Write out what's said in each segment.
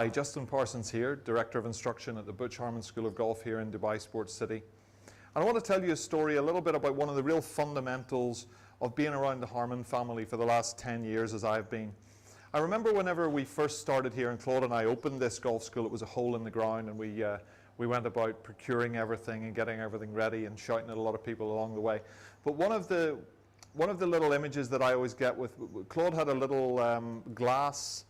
Hi, Justin Parsons here, Director of Instruction at the Butch Harmon School of Golf here in Dubai Sports City. And I want to tell you a story a little bit about one of the real fundamentals of being around the Harmon family for the last 10 years as I've been. I remember whenever we first started here and Claude and I opened this golf school, it was a hole in the ground, and we went about procuring everything and getting everything ready and shouting at a lot of people along the way. But one of the little images that I always get with Claude had a little glass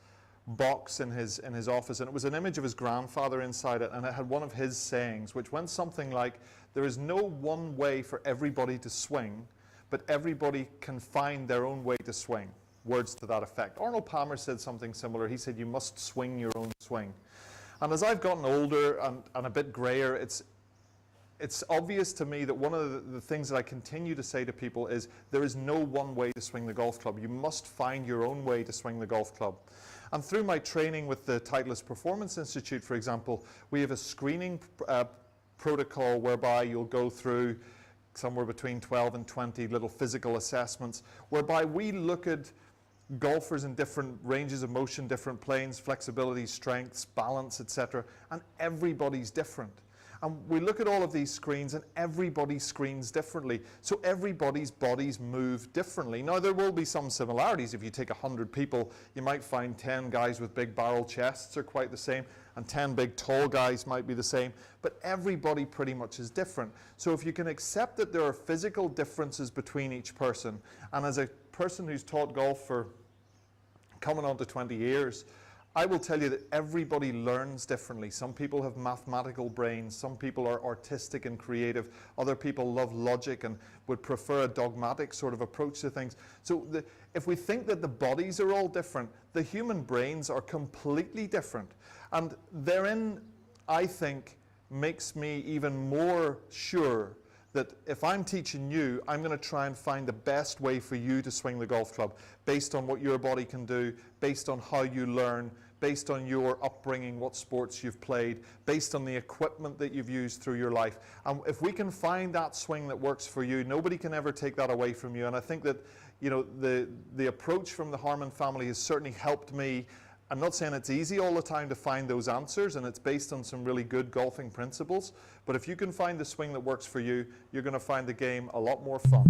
box in his office, and it was an image of his grandfather inside it, and it had one of his sayings, which went something like, there is no one way for everybody to swing, but everybody can find their own way to swing. Words to that effect. Arnold Palmer said something similar. He said, you must swing your own swing. And as I've gotten older and a bit grayer, it's obvious to me that one of the things that I continue to say to people is there is no one way to swing the golf club. You must find your own way to swing the golf club. And through my training with the Titleist Performance Institute, for example, we have a screening protocol whereby you'll go through somewhere between 12 and 20 little physical assessments, whereby we look at golfers in different ranges of motion, different planes, flexibility, strengths, balance, etc. And everybody's different. And we look at all of these screens, and everybody screens differently. So everybody's bodies move differently. Now, there will be some similarities. If you take 100 people, you might find 10 guys with big barrel chests are quite the same, and 10 big tall guys might be the same. But everybody pretty much is different. So if you can accept that there are physical differences between each person, and as a person who's taught golf for coming on to 20 years, I will tell you that everybody learns differently. Some people have mathematical brains, some people are artistic and creative, other people love logic and would prefer a dogmatic sort of approach to things. So if we think that the bodies are all different, the human brains are completely different. And therein, I think, makes me even more sure that if I'm teaching you, I'm going to try and find the best way for you to swing the golf club based on what your body can do, based on how you learn, based on your upbringing, what sports you've played, based on the equipment that you've used through your life. And if we can find that swing that works for you, nobody can ever take that away from you. And I think that, you know, the approach from the Harmon family has certainly helped me. I'm not saying it's easy all the time to find those answers, and it's based on some really good golfing principles, but if you can find the swing that works for you, you're going to find the game a lot more fun.